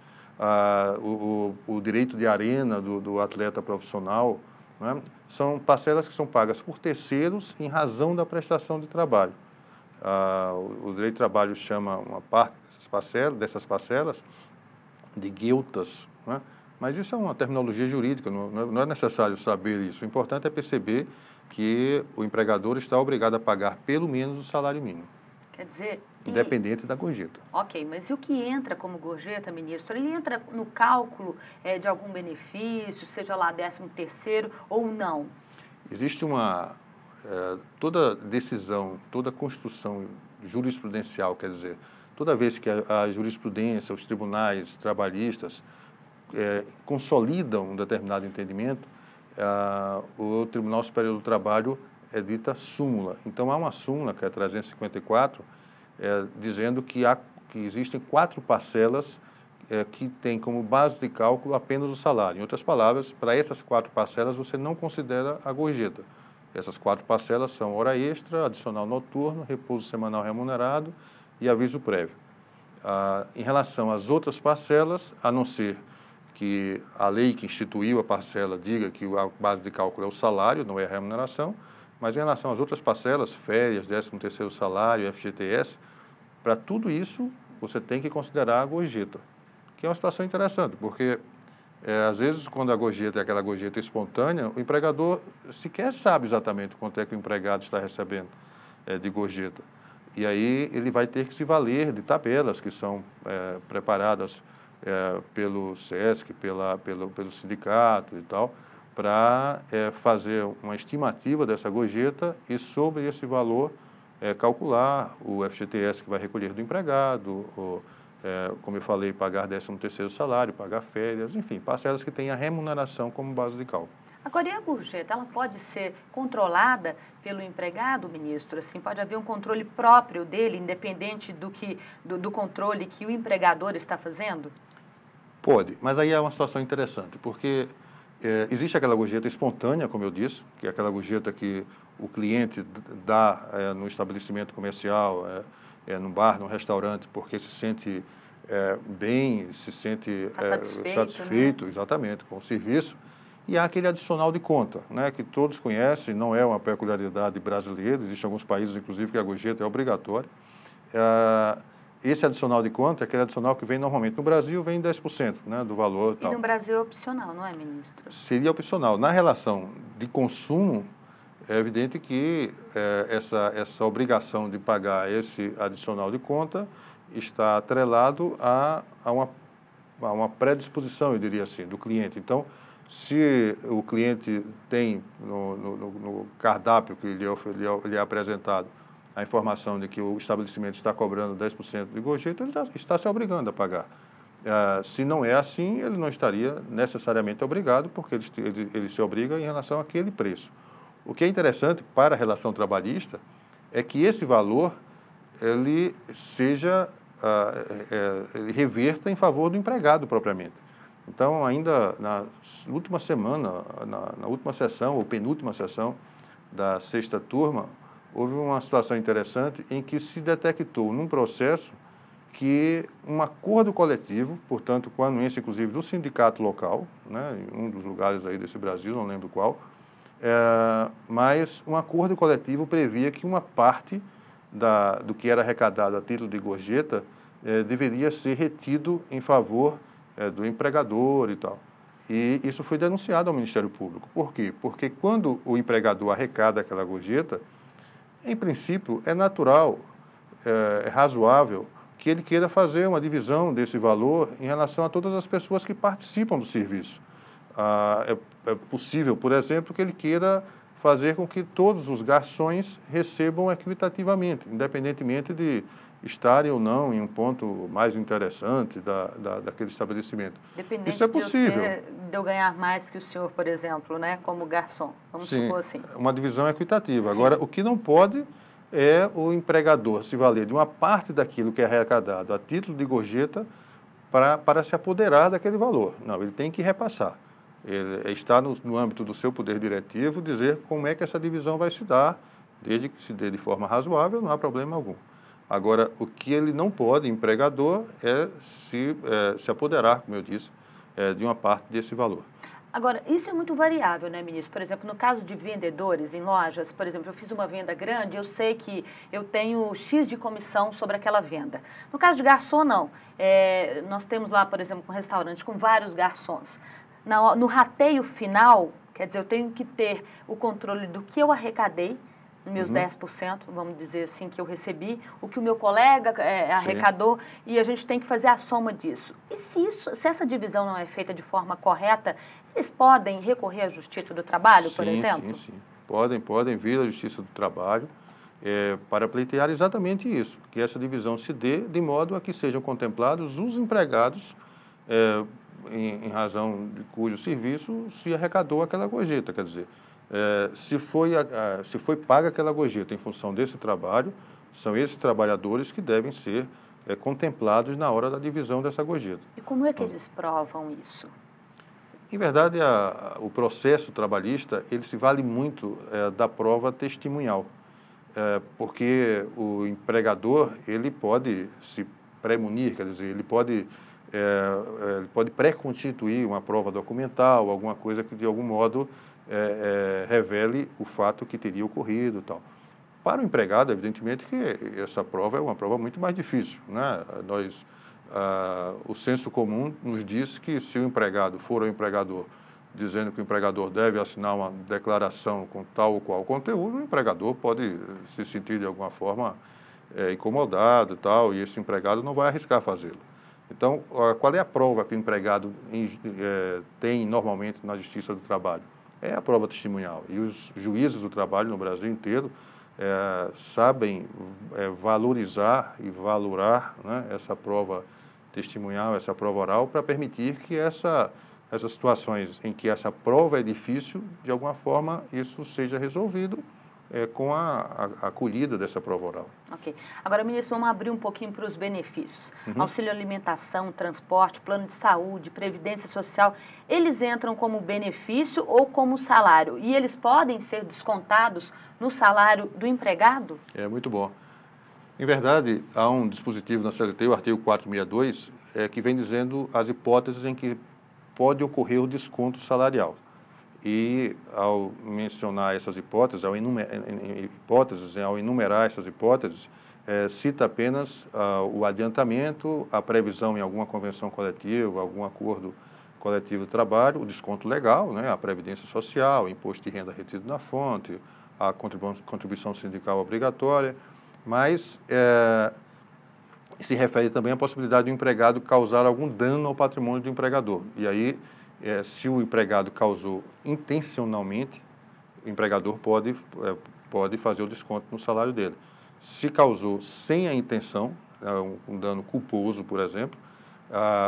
o direito de arena do atleta profissional, né? São parcelas que são pagas por terceiros em razão da prestação de trabalho. O direito de trabalho chama uma parte dessas parcelas de gueltas, né? Mas isso é uma terminologia jurídica, não é necessário saber isso. O importante é perceber que o empregador está obrigado a pagar pelo menos o salário mínimo. Quer dizer... Independente da gorjeta. Ok, mas e o que entra como gorjeta, ministro? Ele entra no cálculo de algum benefício, seja lá 13º ou não? Existe toda decisão, toda construção jurisprudencial, quer dizer, toda vez que a jurisprudência, os tribunais trabalhistas consolidam um determinado entendimento, o Tribunal Superior do Trabalho dita súmula. Então, há uma súmula, que é 354, dizendo que existem 4 parcelas que têm como base de cálculo apenas o salário. Em outras palavras, para essas 4 parcelas, você não considera a gorjeta. Essas 4 parcelas são hora extra, adicional noturno, repouso semanal remunerado e aviso prévio. Em relação às outras parcelas, a não ser que a lei que instituiu a parcela diga que a base de cálculo é o salário, não é a remuneração, mas em relação às outras parcelas, férias, 13º salário, FGTS, para tudo isso você tem que considerar a gorjeta, que é uma situação interessante, porque às vezes quando a gorjeta é aquela gorjeta espontânea, o empregador sequer sabe exatamente quanto é que o empregado está recebendo de gorjeta. E aí ele vai ter que se valer de tabelas que são preparadas pelo SESC, pelo sindicato e tal, para fazer uma estimativa dessa gorjeta e sobre esse valor calcular o FGTS que vai recolher do empregado, como eu falei, pagar 13º salário, pagar férias, enfim, parcelas que têm a remuneração como base de cálculo. Agora, e a gorjeta, ela pode ser controlada pelo empregado, ministro? Assim, pode haver um controle próprio dele, independente do controle que o empregador está fazendo? Pode, mas aí é uma situação interessante, porque existe aquela gorjeta espontânea, como eu disse, que é aquela gorjeta que o cliente dá no estabelecimento comercial, no bar, no restaurante, porque se sente bem, se sente satisfeito, né? Exatamente, com o serviço. E há aquele adicional de conta, né, que todos conhecem, não é uma peculiaridade brasileira, existem alguns países, inclusive, que a gorjeta é obrigatória. Esse adicional de conta é aquele adicional que vem normalmente no Brasil, vem 10%, né, do valor. E no Brasil é opcional, não é, ministro? Seria opcional. Na relação de consumo, é evidente que essa obrigação de pagar esse adicional de conta está atrelado a uma predisposição, eu diria assim, do cliente. Então, se o cliente tem no cardápio que lhe é apresentado a informação de que o estabelecimento está cobrando 10% de gorjeta, ele está se obrigando a pagar. Se não é assim, ele não estaria necessariamente obrigado, porque ele se obriga em relação àquele preço. O que é interessante para a relação trabalhista é que esse valor ele reverta em favor do empregado propriamente. Então, ainda na última semana, na última sessão, ou penúltima sessão da 6ª turma, houve uma situação interessante em que se detectou num processo que um acordo coletivo, portanto, com a anuência, inclusive, do sindicato local, né, em um dos lugares aí desse Brasil, não lembro qual, mas um acordo coletivo previa que uma parte do que era arrecadado a título de gorjeta deveria ser retido em favor do empregador e tal. E isso foi denunciado ao Ministério Público. Por quê? Porque quando o empregador arrecada aquela gorjeta, em princípio, é natural, é razoável que ele queira fazer uma divisão desse valor em relação a todas as pessoas que participam do serviço. É possível, por exemplo, que ele queira fazer com que todos os garçons recebam equitativamente, independentemente de estarem ou não em um ponto mais interessante daquele estabelecimento. Dependente Isso é possível. De eu ganhar mais que o senhor, por exemplo, né, como garçom, vamos supor assim. Uma divisão equitativa. Sim. Agora, o que não pode é o empregador se valer de uma parte daquilo que é arrecadado a título de gorjeta para se apoderar daquele valor. Não, ele tem que repassar. Ele está no âmbito do seu poder diretivo dizer como é que essa divisão vai se dar, desde que se dê de forma razoável, não há problema algum. Agora, o que ele não pode, empregador, é se apoderar, como eu disse, de uma parte desse valor. Agora, isso é muito variável, né, ministro? Por exemplo, no caso de vendedores em lojas, por exemplo, eu fiz uma venda grande, eu sei que eu tenho X de comissão sobre aquela venda. No caso de garçom, não. Nós temos lá, por exemplo, um restaurante com vários garçons. No rateio final, quer dizer, eu tenho que ter o controle do que eu arrecadei, meus 10%, vamos dizer assim, que eu recebi, o que o meu colega arrecadou, e a gente tem que fazer a soma disso. E se essa divisão não é feita de forma correta, eles podem recorrer à Justiça do Trabalho, por exemplo? Sim. Podem vir à Justiça do Trabalho para pleitear exatamente isso, que essa divisão se dê de modo a que sejam contemplados os empregados em razão de cujo serviço se arrecadou aquela gorjeta, quer dizer, se foi paga aquela gorjeta em função desse trabalho, são esses trabalhadores que devem ser contemplados na hora da divisão dessa gorjeta. E como é que eles provam isso? Em verdade, o processo trabalhista, ele se vale muito da prova testemunhal, porque o empregador, ele pode se premunir, quer dizer, ele pode pré-constituir uma prova documental, alguma coisa que de algum modo revele o fato que teria ocorrido e tal. Para o empregado, evidentemente que essa prova é uma prova muito mais difícil, né? O senso comum nos diz que se o empregado for ao empregador dizendo que o empregador deve assinar uma declaração com tal ou qual conteúdo, o empregador pode se sentir de alguma forma incomodado e tal, e esse empregado não vai arriscar fazê-lo. Então, qual é a prova que o empregado tem normalmente na Justiça do Trabalho? É a prova testemunhal. E os juízes do trabalho no Brasil inteiro sabem valorizar e valorar, né, essa prova testemunhal, essa prova oral, para permitir que essas situações em que essa prova é difícil, de alguma forma, isso seja resolvido com a acolhida dessa prova oral. Ok. Agora, ministro, vamos abrir um pouquinho para os benefícios. Auxílio alimentação, transporte, plano de saúde, previdência social, eles entram como benefício ou como salário? E eles podem ser descontados no salário do empregado? É muito bom. Em verdade, há um dispositivo na CLT, o artigo 462, que vem dizendo as hipóteses em que pode ocorrer o desconto salarial. E, ao mencionar essas hipóteses, ao enumerar essas hipóteses, cita apenas o adiantamento, a previsão em alguma convenção coletiva, algum acordo coletivo de trabalho, o desconto legal, né, a previdência social, o imposto de renda retido na fonte, a contribuição sindical obrigatória, mas se refere também à possibilidade do empregado causar algum dano ao patrimônio do empregador. E aí, se o empregado causou intencionalmente, o empregador pode fazer o desconto no salário dele. Se causou sem a intenção, um dano culposo, por exemplo,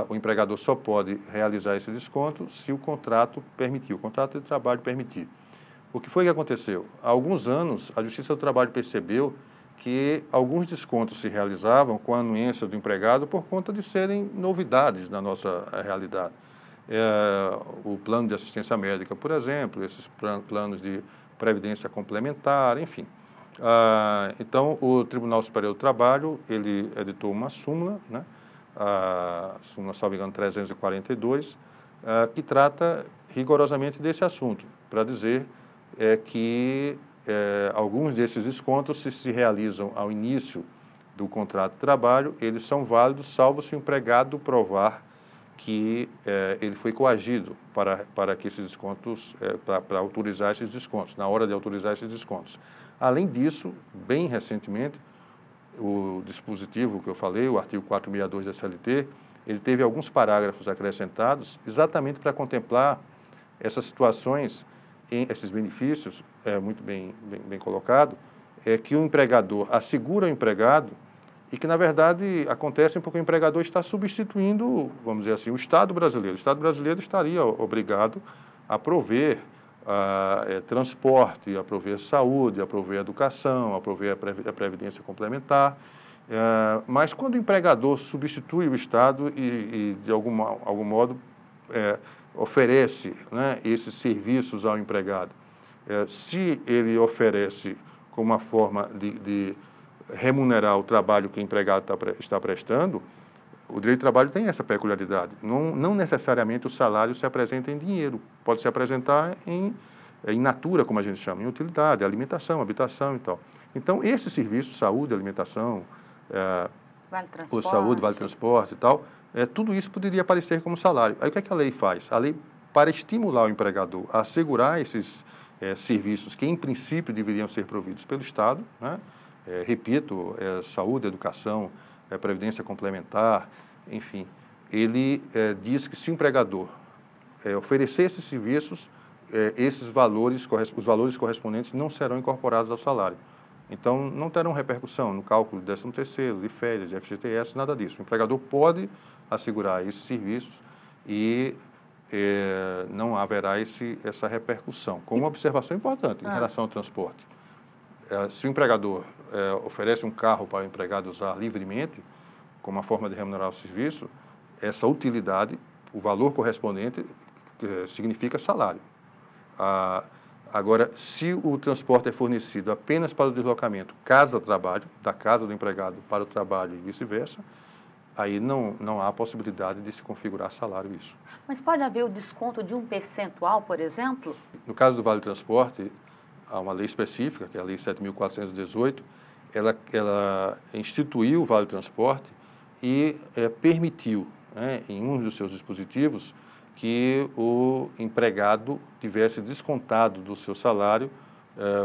o empregador só pode realizar esse desconto se o contrato permitir, o contrato de trabalho permitir. O que foi que aconteceu? Há alguns anos, a Justiça do Trabalho percebeu que alguns descontos se realizavam com a anuência do empregado por conta de serem novidades na nossa realidade. O plano de assistência médica, por exemplo, esses planos de previdência complementar, enfim. Então, o Tribunal Superior do Trabalho, ele editou uma súmula, né, a súmula, salvo engano, 342, que trata rigorosamente desse assunto, para dizer que alguns desses descontos, se realizam ao início do contrato de trabalho, eles são válidos, salvo se o empregado provar que ele foi coagido para que esses descontos, para autorizar esses descontos, na hora de autorizar esses descontos. Além disso, bem recentemente, o dispositivo que eu falei, o artigo 462 da CLT, ele teve alguns parágrafos acrescentados exatamente para contemplar essas situações, esses benefícios, muito bem colocado, que o empregador assegura ao empregado e que, na verdade, acontecem porque o empregador está substituindo, vamos dizer assim, o Estado brasileiro. O Estado brasileiro estaria obrigado a prover transporte, a prover saúde, a prover educação, a prover a previdência complementar. Mas quando o empregador substitui o Estado e de algum modo, oferece, né, esses serviços ao empregado, se ele oferece como uma forma de remunerar o trabalho que o empregado está prestando, o direito do trabalho tem essa peculiaridade. Não necessariamente o salário se apresenta em dinheiro, pode se apresentar em natura, como a gente chama, em utilidade, alimentação, habitação e tal. Então, esses serviços, saúde, alimentação, vale transporte, saúde, vale transporte e tal, tudo isso poderia aparecer como salário. Aí o que é que a lei faz? A lei, para estimular o empregador a assegurar esses serviços que, em princípio, deveriam ser providos pelo Estado, né? Repito, saúde, educação, previdência complementar, enfim, ele diz que se o empregador oferecer esses serviços, os valores correspondentes não serão incorporados ao salário. Então, não terão repercussão no cálculo de 13º, de férias, de FGTS, nada disso. O empregador pode assegurar esses serviços e não haverá essa repercussão. Com uma observação importante em relação ao transporte. Se o empregador oferece um carro para o empregado usar livremente, como uma forma de remunerar o serviço, essa utilidade, o valor correspondente, significa salário. Agora, se o transporte é fornecido apenas para o deslocamento casa-trabalho, da casa do empregado para o trabalho e vice-versa, aí não há possibilidade de se configurar salário isso. Mas pode haver o desconto de um percentual, por exemplo? No caso do Vale Transporte, há uma lei específica, que é a Lei 7.418, ela instituiu o Vale Transporte e permitiu, né, em um dos seus dispositivos, que o empregado tivesse descontado do seu salário,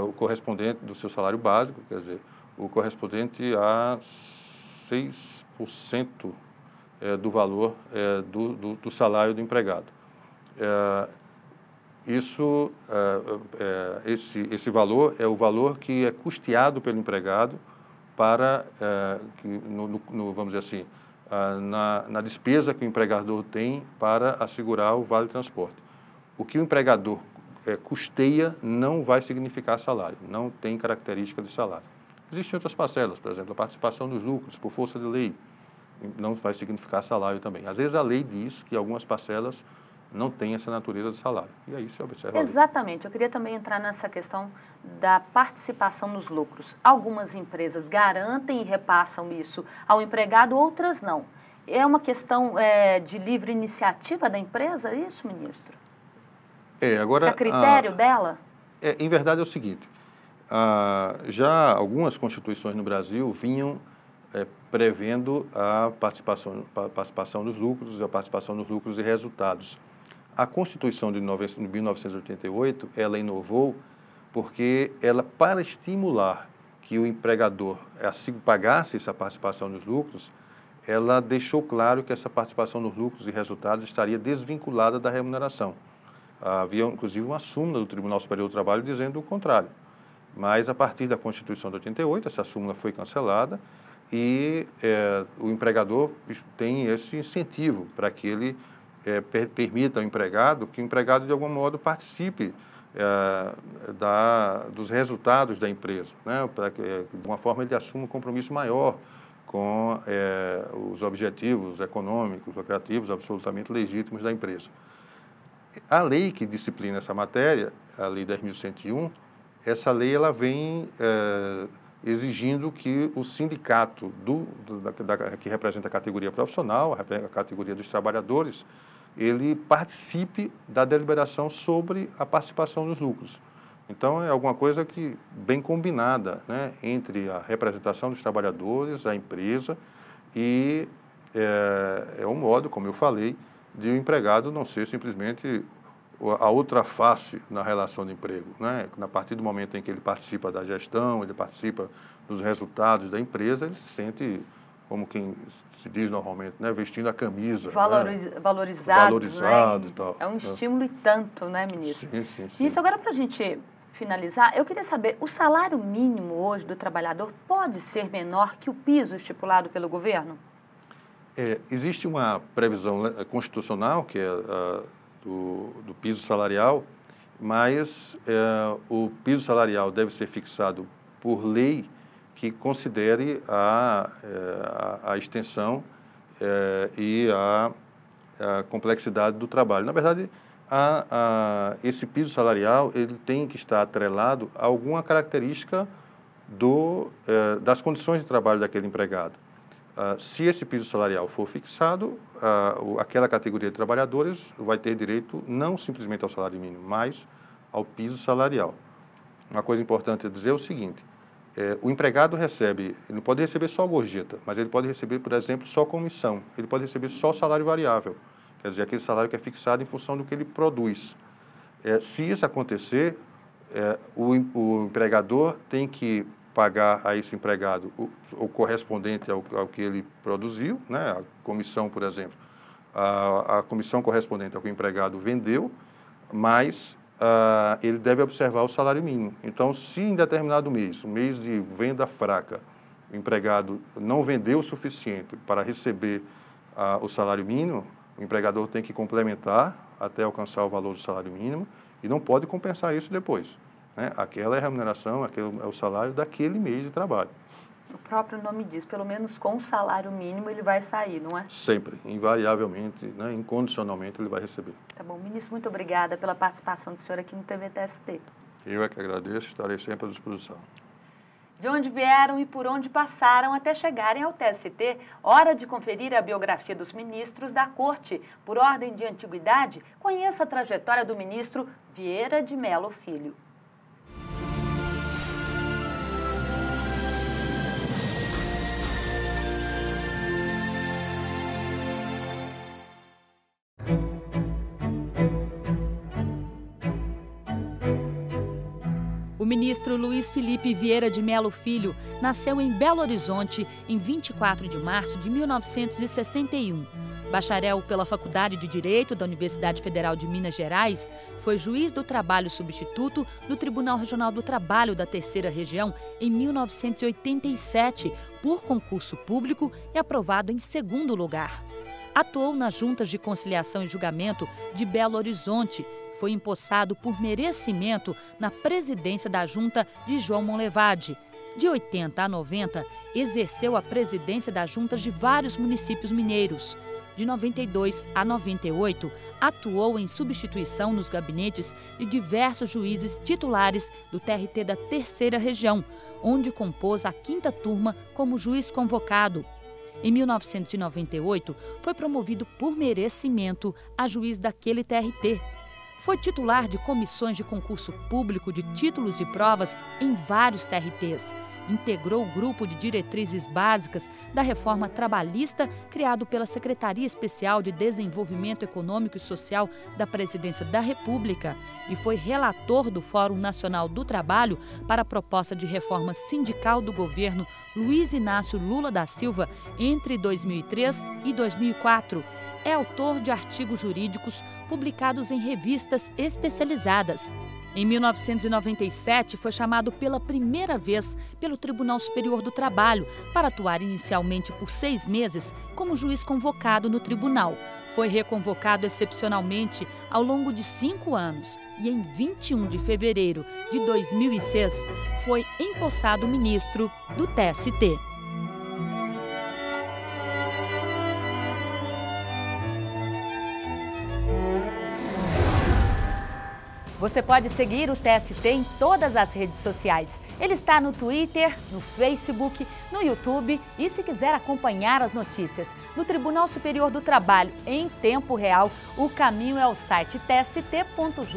o correspondente do seu salário básico, quer dizer, o correspondente a 6% do valor do salário do empregado. Esse valor é o valor que é custeado pelo empregado para, vamos dizer assim, na despesa que o empregador tem para assegurar o vale-transporte. O que o empregador custeia não vai significar salário, não tem característica de salário. Existem outras parcelas, por exemplo, a participação dos lucros, por força de lei, não vai significar salário também. Às vezes a lei diz que algumas parcelas não têm essa natureza de salário, e aí se observa. Exatamente, eu queria também entrar nessa questão da participação nos lucros. Algumas empresas garantem e repassam isso ao empregado, outras não. É uma questão de livre iniciativa da empresa, isso, ministro? Agora, a critério dela? Em verdade é o seguinte, já algumas constituições no Brasil vinham prevendo a participação dos lucros, a participação nos lucros e resultados. A Constituição de 1988, ela inovou porque ela, para estimular que o empregador pagasse essa participação nos lucros, ela deixou claro que essa participação nos lucros e resultados estaria desvinculada da remuneração. Havia, inclusive, uma súmula do Tribunal Superior do Trabalho dizendo o contrário. Mas, a partir da Constituição de 88, essa súmula foi cancelada e o empregador tem esse incentivo para que ele permita ao empregado que o empregado, de algum modo, participe dos resultados da empresa, né? Para que, de uma forma, ele assuma um compromisso maior com os objetivos econômicos, lucrativos, absolutamente legítimos da empresa. A lei que disciplina essa matéria, a Lei 10.101, essa lei ela vem exigindo que o sindicato que representa a categoria profissional, a categoria dos trabalhadores, ele participe da deliberação sobre a participação dos lucros. Então, é alguma coisa que bem combinada, né, entre a representação dos trabalhadores, a empresa, e é um modo, como eu falei, de o empregado não ser simplesmente a outra face na relação de emprego, né? A partir do momento em que ele participa da gestão, ele participa dos resultados da empresa, ele se sente, como quem se diz normalmente, né? Vestindo a camisa. Valorizado, né? E tal. É um estímulo e tanto, né, ministro? Sim. Isso, agora, para a gente finalizar, eu queria saber, o salário mínimo hoje do trabalhador pode ser menor que o piso estipulado pelo governo? Existe uma previsão constitucional, que é do piso salarial, mas o piso salarial deve ser fixado por lei que considere a extensão e a complexidade do trabalho. Na verdade, esse piso salarial ele tem que estar atrelado a alguma característica das condições de trabalho daquele empregado. Se esse piso salarial for fixado, aquela categoria de trabalhadores vai ter direito não simplesmente ao salário mínimo, mas ao piso salarial. Uma coisa importante é dizer o seguinte, o empregado ele não pode receber só gorjeta, mas ele pode receber, por exemplo, só comissão, ele pode receber só salário variável, quer dizer, aquele salário que é fixado em função do que ele produz. Se isso acontecer, o empregador tem que pagar a esse empregado o correspondente ao que ele produziu, né? A comissão, por exemplo, a comissão correspondente ao que o empregado vendeu, mas ele deve observar o salário mínimo. Então, se em determinado mês, um mês de venda fraca, o empregado não vendeu o suficiente para receber o salário mínimo, o empregador tem que complementar até alcançar o valor do salário mínimo e não pode compensar isso depois. Né? Aquela é a remuneração, aquele é o salário daquele mês de trabalho. O próprio nome diz, pelo menos com o salário mínimo ele vai sair, não é? Sempre, invariavelmente, né? Incondicionalmente ele vai receber. Tá bom. Ministro, muito obrigada pela participação do senhor aqui no TVTST. Eu é que agradeço, estarei sempre à disposição. De onde vieram e por onde passaram até chegarem ao TST, hora de conferir a biografia dos ministros da Corte. Por ordem de antiguidade, conheça a trajetória do ministro Vieira de Mello Filho. O ministro Luiz Felipe Vieira de Mello Filho nasceu em Belo Horizonte em 24 de março de 1961. Bacharel pela Faculdade de Direito da Universidade Federal de Minas Gerais, foi juiz do trabalho substituto do Tribunal Regional do Trabalho da Terceira Região em 1987, por concurso público e aprovado em segundo lugar. Atuou nas juntas de conciliação e julgamento de Belo Horizonte. Foi empossado por merecimento na presidência da junta de João Monlevade. De 80 a 90, exerceu a presidência das juntas de vários municípios mineiros. De 92 a 98, atuou em substituição nos gabinetes de diversos juízes titulares do TRT da Terceira Região, onde compôs a 5ª turma como juiz convocado. Em 1998, foi promovido por merecimento a juiz daquele TRT. Foi titular de comissões de concurso público de títulos e provas em vários TRTs. Integrou o grupo de diretrizes básicas da reforma trabalhista criado pela Secretaria Especial de Desenvolvimento Econômico e Social da Presidência da República e foi relator do Fórum Nacional do Trabalho para a proposta de reforma sindical do governo Luiz Inácio Lula da Silva entre 2003 e 2004. É autor de artigos jurídicos publicados em revistas especializadas. Em 1997, foi chamado pela primeira vez pelo Tribunal Superior do Trabalho para atuar inicialmente por 6 meses como juiz convocado no tribunal. Foi reconvocado excepcionalmente ao longo de 5 anos e em 21 de fevereiro de 2006 foi empossado ministro do TST. Você pode seguir o TST em todas as redes sociais. Ele está no Twitter, no Facebook, no YouTube e, se quiser acompanhar as notícias no Tribunal Superior do Trabalho em tempo real, o caminho é o site tst.jus.br.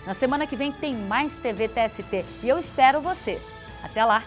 Na semana que vem tem mais TV TST e eu espero você. Até lá!